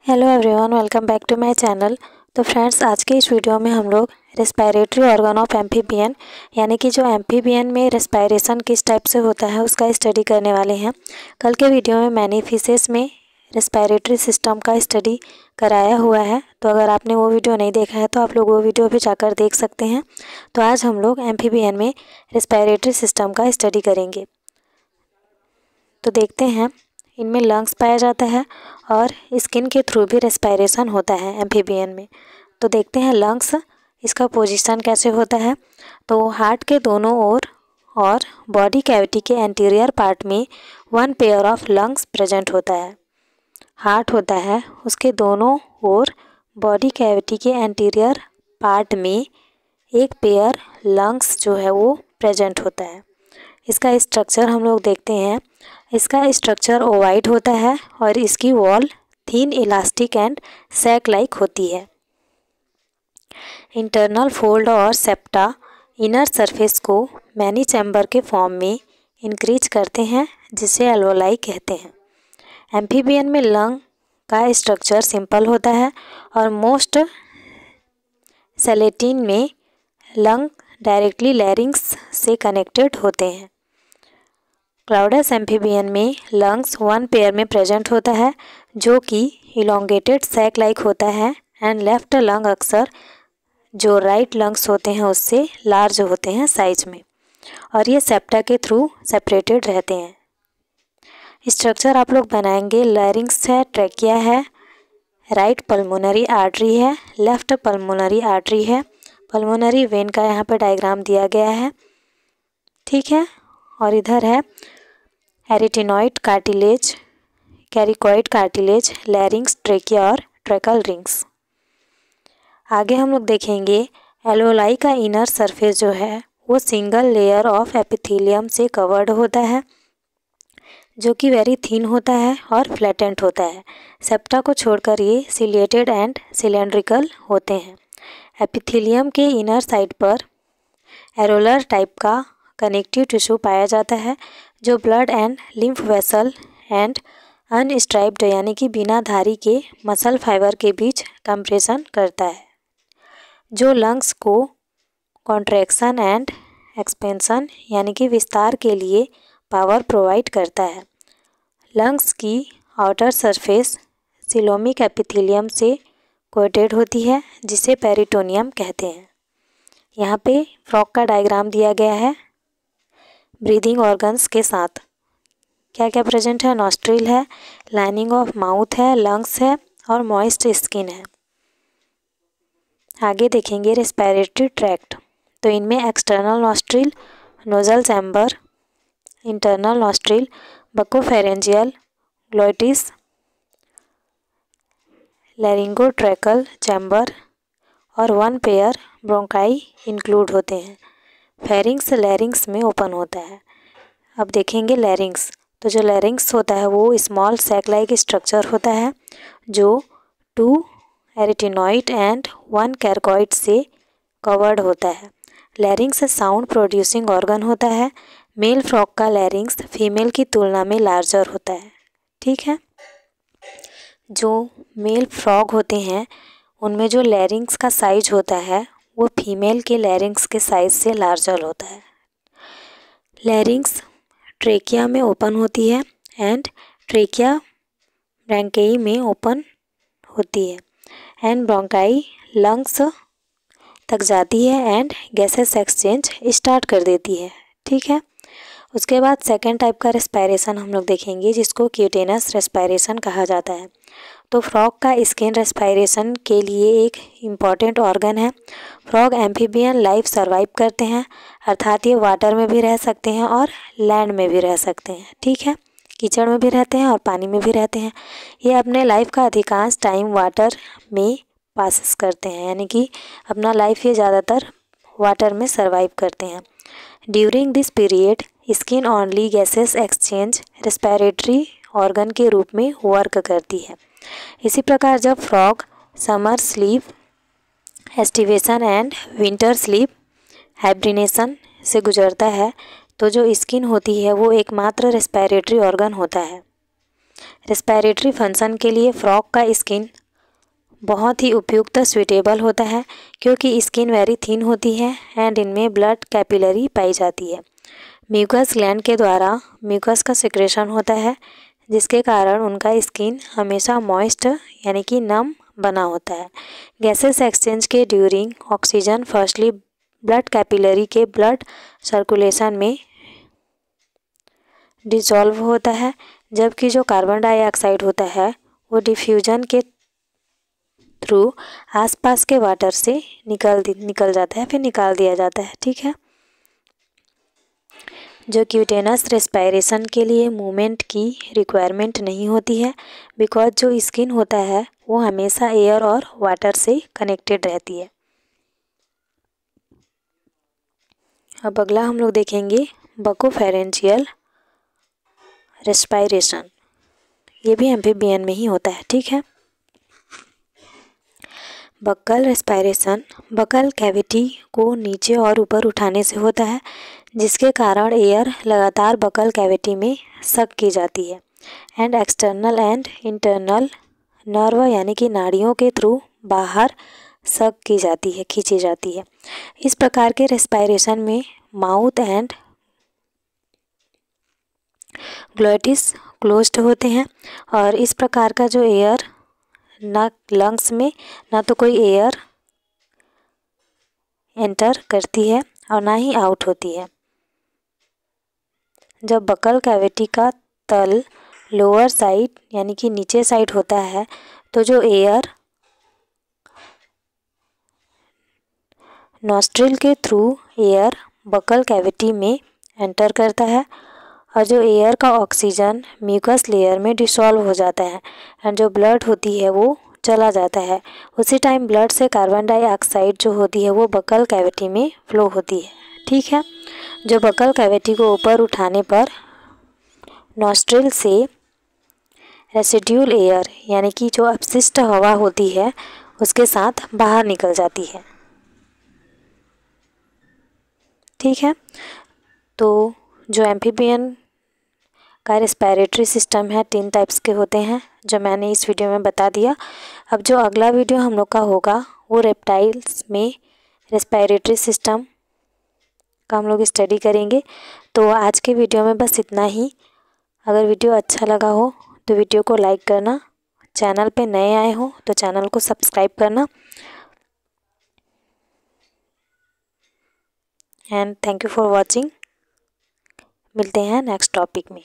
Hello everyone, welcome back to my channel. तो friends, आज के इस वीडियो में हम लोग रेस्पिरेटरी ऑर्गन ऑफ एम्फीबियन यानी कि जो एम्फीबियन में रेस्पिरेशन किस टाइप से होता है उसका स्टडी करने वाले हैं। कल के वीडियो में मैंने फिशेस में रेस्पिरेटरी सिस्टम का स्टडी कराया हुआ है, तो अगर आपने वो वीडियो नहीं देखा है तो आप लोग वो वीडियो भी जाकर देख सकते हैं। तो आज हम लोग एम्फीबियन में रेस्पिरेटरी सिस्टम का स्टडी करेंगे। तो देखते हैं, इनमें लंग्स पाया जाता है और स्किन के थ्रू भी रेस्पिरेशन होता है एम्फीबियन में। तो देखते हैं लंग्स, इसका पोजीशन कैसे होता है। तो हार्ट के दोनों ओर और बॉडी कैविटी के एंटीरियर पार्ट में one pair of lungs present होता है। हार्ट होता है, उसके दोनों ओर बॉडी कैविटी के एंटीरियर पार्ट में एक पेयर लंग्स जो है वो प्रेजेंट होता है। इसका स्ट्रक्चर हम लोग देखते हैं। इसका स्ट्रक्चर ओवाइड होता है और इसकी wall thin, elastic and sac like होती है। इंटरनल फोल्ड और सेप्टा इनर सरफेस को मैनी चैम्बर के फॉर्म में इंक्रीज करते हैं, जिसे एल्वोलाई कहते हैं। एम्फीबियन में लंग का स्ट्रक्चर सिंपल होता है और मोस्ट सेलेटिन में लंग डायरेक्टली लैरिंग्स से कनेक्टेड होते हैं। क्लाउडस एम्फीबियन में लंग्स वन पेयर में प्रेजेंट होता है, जो कि इलोंगेटेड सैक लाइक होता है एंड लेफ्ट लंग अक्सर जो राइट लंग्स होते हैं उससे लार्ज होते हैं साइज में, और ये सेप्टा के थ्रू सेपरेटेड रहते हैं। स्ट्रक्चर आप लोग बनाएंगे, लैरिंग्स है, ट्रैकिया है, राइट पल्मोनरी आर्टरी है, लेफ्ट पल्मोनरी आर्टरी है, पल्मोनरी वेन का यहाँ पे डायग्राम दिया गया है, ठीक है। और इधर है एरिटिनॉइड कार्टिलेज, कैरिकॉइड कार्टिलेज, लैरिंग्स, ट्रेकिया और ट्रेकल रिंग्स। आगे हम लोग देखेंगे एल्वोलाई का इनर सरफेस जो है वो सिंगल लेयर ऑफ एपिथेलियम से कवर्ड होता है, जो कि वेरी थिन होता है और फ्लैटेंट होता है। सेप्टा को छोड़कर ये सिलिएटेड एंड सिलेंड्रिकल होते हैं। एपिथेलियम के इनर साइड पर एरोलर टाइप का कनेक्टिव टिश्यू पाया जाता है, जो blood and lymph vessel and unstriped यानी कि बिना धारी के मसल फाइबर के बीच कंप्रेशन करता है, जो लंग्स को कॉन्ट्रैक्शन एंड एक्सपेंशन यानी कि विस्तार के लिए पावर प्रोवाइड करता है। लंग्स की आउटर सरफेस सिलोमिक एपिथेलियम से कोटेड होती है, जिसे पेरिटोनियम कहते हैं। यहाँ पे फ्रॉग का डायग्राम दिया गया है ब्रीदिंग ऑर्गन्स के साथ। क्या क्या प्रेजेंट है? नॉस्ट्रिल है, लाइनिंग ऑफ माउथ है, लंग्स है और मॉइस्ट स्किन है। आगे देखेंगे रेस्पिरेटरी ट्रैक्ट। तो इनमें external nostril, nasal chamber, internal nostril, buccopharyngeal, glottis, laryngotracheal chamber और वन पेयर ब्रोंकाई इंक्लूड होते हैं। फेरिंग्स लैरिंग्स में ओपन होता है। अब देखेंगे लैरिंग्स। तो जो लैरिंग्स होता है वो स्मॉल सैक लाइक स्ट्रक्चर होता है, जो 2 एरिटिनॉइड एंड 1 कैरकॉइड से कवर्ड होता है। लैरिंग्स साउंड प्रोड्यूसिंग ऑर्गन होता है। मेल फ्रॉग का लैरिंग्स फीमेल की तुलना में लार्जर होता है, ठीक है। जो मेल फ्रॉग होते हैं उनमें जो लैरिंग्स का साइज होता है वो फीमेल के लैरिंग्स के साइज से लार्जर होता है। लैरिंग्स ट्रेकिया में ओपन होती है एंड ट्रेकिया ब्रैंकेई में ओपन होती है एंड ब्रोंकाई लंग्स तक जाती है एंड गैसेस एक्सचेंज स्टार्ट कर देती है, ठीक है। उसके बाद सेकेंड टाइप का रेस्पिरेशन हम लोग देखेंगे, जिसको क्यूटेनस रेस्पिरेशन कहा जाता है। तो फ्रॉग का स्किन रेस्पिरेशन के लिए एक इम्पॉर्टेंट ऑर्गन है। फ्रॉग एम्फीबियन लाइफ सर्वाइव करते हैं, अर्थात ये वाटर में भी रह सकते हैं और लैंड में भी रह सकते हैं, ठीक है। कीचड़ में भी रहते हैं और पानी में भी रहते हैं। ये अपने लाइफ का अधिकांश टाइम वाटर में पास करते हैं, यानी कि अपना लाइफ ये ज़्यादातर वाटर में सर्वाइव करते हैं। During this period skin only gases exchange respiratory organ के रूप में वर्क करती है। इसी प्रकार जब frog summer sleep, aestivation and winter sleep, hibernation से गुजरता है, तो जो स्किन होती है वो एकमात्र रेस्पिरेटरी ऑर्गन होता है। रेस्पिरेटरी फंक्शन के लिए फ्रॉग का स्किन बहुत ही उपयुक्त स्वीटेबल होता है क्योंकि स्किन वेरी थिन होती है एंड इनमें ब्लड कैपिलरी पाई जाती है। म्यूकस ग्लैंड के द्वारा म्यूकस का सिक्रेशन होता है जिसके कारण उनका स्किन हमेशा मॉइस्ट यानी कि नम बना होता है। गैसेस एक्सचेंज के during oxygen firstly blood capillary के ब्लड सर्कुलेशन में डिसॉल्व होता है, जबकि जो कार्बन डाइऑक्साइड होता है वो डिफ्यूजन के थ्रू आसपास के वाटर से निकल जाता है, फिर निकाल दिया जाता है। ठीक है। जो क्यूटेनस रेस्पिरेशन के लिए मूवमेंट की रिक्वायरमेंट नहीं होती है बिकॉज जो स्किन होता है वो हमेशा एयर और वाटर से कनेक्टेड रहती है। अब अगला हम लोग देखेंगे बकोफेरेंजियल रेस्पिरेशन। ये भी एम्फीबियन में ही होता है। ठीक है। बक्कल रेस्पिरेशन बकल कैविटी को नीचे और ऊपर उठाने से होता है जिसके कारण एयर लगातार बकल कैविटी में सक की जाती है and external and internal nerve यानी कि नाड़ियों के थ्रू बाहर सक की जाती है, खींची जाती है। इस प्रकार के रेस्पिरेशन में माउथ एंड ग्लोटिस क्लोज्ड होते हैं और इस प्रकार का जो एयर ना लंग्स में ना तो कोई एयर एंटर करती है और ना ही आउट होती है। जब बकल कैविटी का तल लोअर साइड यानी कि नीचे साइड होता है तो जो एयर नॉस्ट्रिल के थ्रू एयर बकल कैविटी में एंटर करता है और जो एयर का ऑक्सीजन म्यूकस लेयर में डिसॉल्व हो जाता है एंड जो ब्लड होती है वो चला जाता है। उसी टाइम ब्लड से कार्बन डाइऑक्साइड जो होती है वो बकल कैविटी में फ्लो होती है। ठीक है। जो बकल कैविटी को ऊपर उठाने पर नॉस्ट्रिल से रेसिड्यूल एयर यानी कि जो अपशिष्ट हवा होती है उसके साथ बाहर निकल जाती है। ठीक है। तो जो एम्फीबियन का रेस्पिरेटरी सिस्टम है 3 टाइप्स के होते हैं जो मैंने इस वीडियो में बता दिया। अब जो अगला वीडियो हम लोग का होगा वो रेप्टाइल्स में रेस्पिरेटरी सिस्टम का हम लोग स्टडी करेंगे। तो आज के वीडियो में बस इतना ही। अगर वीडियो अच्छा लगा हो तो वीडियो को लाइक करना, चैनल पे नए आए हो तो चैनल को सब्सक्राइब करना and thank you for watching. मिलते हैं नेक्स्ट टॉपिक में।